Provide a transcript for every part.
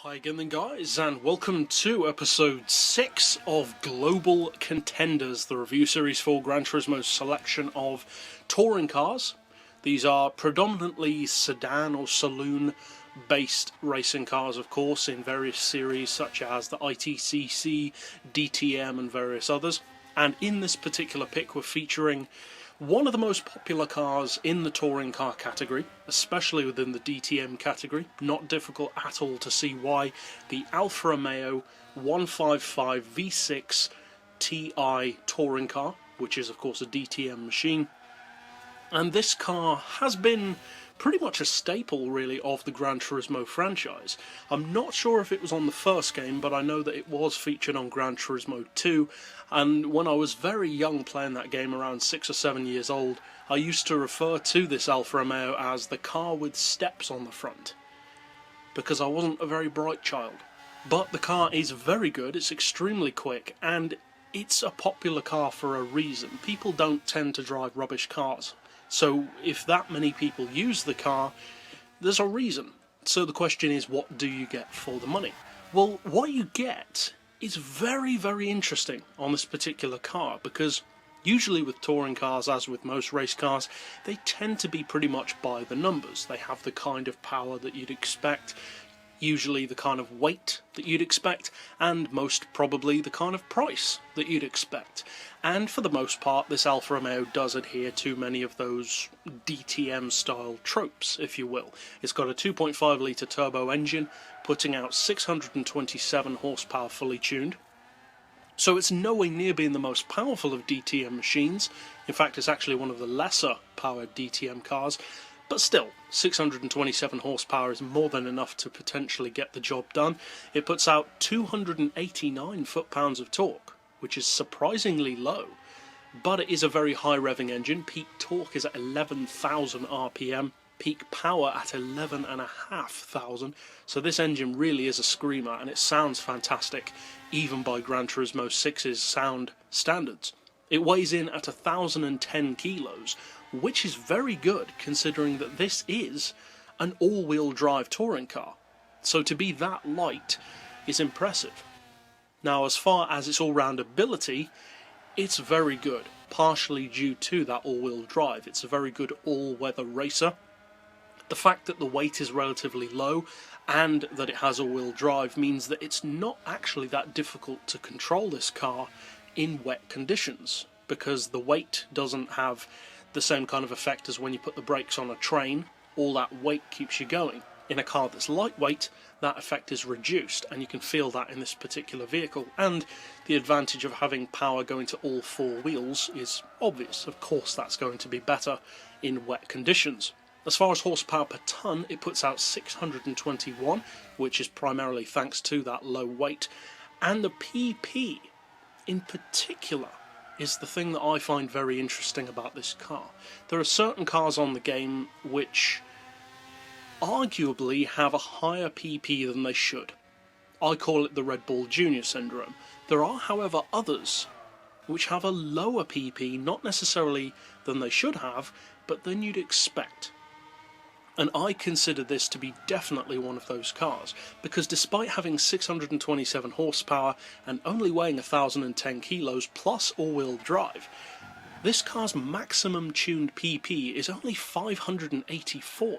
Hi again then guys, and welcome to episode 6 of Global Contenders, the review series for Gran Turismo's selection of touring cars. These are predominantly sedan or saloon based racing cars, of course, in various series such as the ITCC, DTM and various others. And in this particular pick we're featuring one of the most popular cars in the touring car category, especially within the DTM category. Not difficult at all to see why. The Alfa Romeo 155 V6 Ti touring car, which is of course a DTM machine. And this car has been pretty much a staple, really, of the Gran Turismo franchise. I'm not sure if it was on the first game, but I know that it was featured on Gran Turismo 2, and when I was very young playing that game, around 6 or 7 years old, I used to refer to this Alfa Romeo as the car with steps on the front, because I wasn't a very bright child. But the car is very good, it's extremely quick, and it's a popular car for a reason. People don't tend to drive rubbish cars. So if that many people use the car, there's a reason. So the question is, what do you get for the money? Well, what you get is very, very interesting on this particular car, because usually with touring cars, as with most race cars, they tend to be pretty much by the numbers. They have the kind of power that you'd expect, usually the kind of weight that you'd expect, and most probably the kind of price that you'd expect. And for the most part, this Alfa Romeo does adhere to many of those DTM style tropes, if you will. It's got a 2.5 litre turbo engine, putting out 627 horsepower fully tuned. So it's nowhere near being the most powerful of DTM machines. In fact, it's actually one of the lesser powered DTM cars. But still, 627 horsepower is more than enough to potentially get the job done. It puts out 289 foot-pounds of torque, which is surprisingly low, but it is a very high revving engine. Peak torque is at 11,000 RPM, peak power at 11,500, so this engine really is a screamer, and it sounds fantastic, even by Gran Turismo 6's sound standards. It weighs in at 1,010 kilos, which is very good considering that this is an all-wheel drive touring car. So to be that light is impressive. Now, as far as its all-round ability, it's very good, partially due to that all-wheel drive. It's a very good all-weather racer. The fact that the weight is relatively low and that it has all-wheel drive means that it's not actually that difficult to control this car in wet conditions, because the weight doesn't have the same kind of effect as when you put the brakes on a train. All that weight keeps you going. In a car that's lightweight, that effect is reduced, and you can feel that in this particular vehicle. And the advantage of having power going to all four wheels is obvious. Of course, that's going to be better in wet conditions. As far as horsepower per tonne, it puts out 621, which is primarily thanks to that low weight. And the PP, in particular, is the thing that I find very interesting about this car. There are certain cars on the game which arguably have a higher PP than they should. I call it the Red Bull Junior syndrome. There are, however, others which have a lower PP, not necessarily than they should have, but than you'd expect. And I consider this to be definitely one of those cars, because despite having 627 horsepower and only weighing 1,010 kilos plus all-wheel drive, this car's maximum tuned PP is only 584.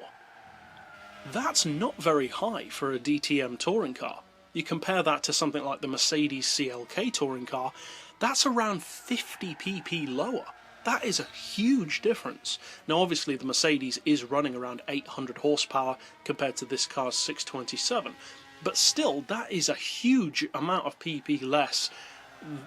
That's not very high for a DTM touring car. You compare that to something like the Mercedes CLK touring car, that's around 50 pp lower. That is a huge difference. Now obviously the Mercedes is running around 800 horsepower compared to this car's 627, but still that is a huge amount of pp less,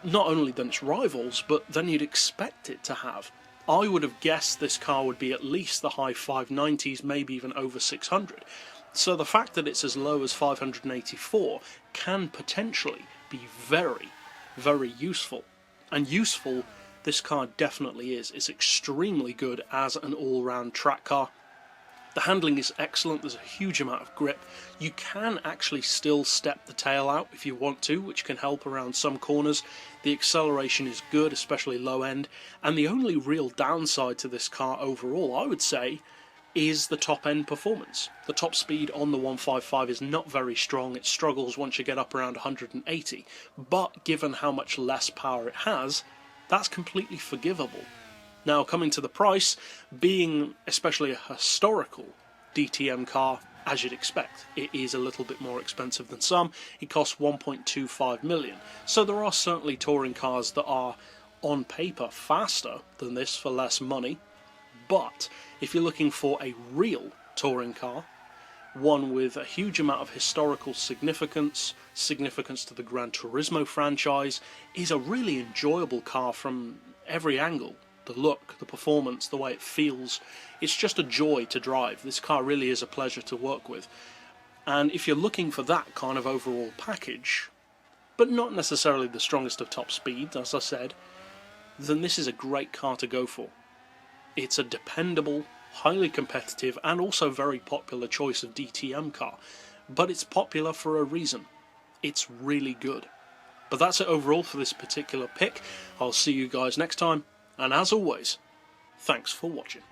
not only than its rivals, but than you'd expect it to have. I would have guessed this car would be at least the high 590s, maybe even over 600. So the fact that it's as low as 584 can potentially be very, very useful. And useful this car definitely is. It's extremely good as an all-round track car. The handling is excellent, there's a huge amount of grip. You can actually still step the tail out if you want to, which can help around some corners. The acceleration is good, especially low end. And the only real downside to this car overall, I would say, is the top end performance. The top speed on the 155 is not very strong, it struggles once you get up around 180, but given how much less power it has, that's completely forgivable. Now, coming to the price, being especially a historical DTM car, as you'd expect, it is a little bit more expensive than some. It costs 1.25 million. So there are certainly touring cars that are on paper faster than this for less money, but if you're looking for a real touring car, one with a huge amount of historical significance to the Gran Turismo franchise, is a really enjoyable car from every angle. The look, the performance, the way it feels, it's just a joy to drive. This car really is a pleasure to work with. And if you're looking for that kind of overall package, but not necessarily the strongest of top speed, as I said, then this is a great car to go for. It's a dependable, highly competitive, and also very popular choice of DTM car. But it's popular for a reason. It's really good. But that's it overall for this particular pick. I'll see you guys next time. And as always, thanks for watching.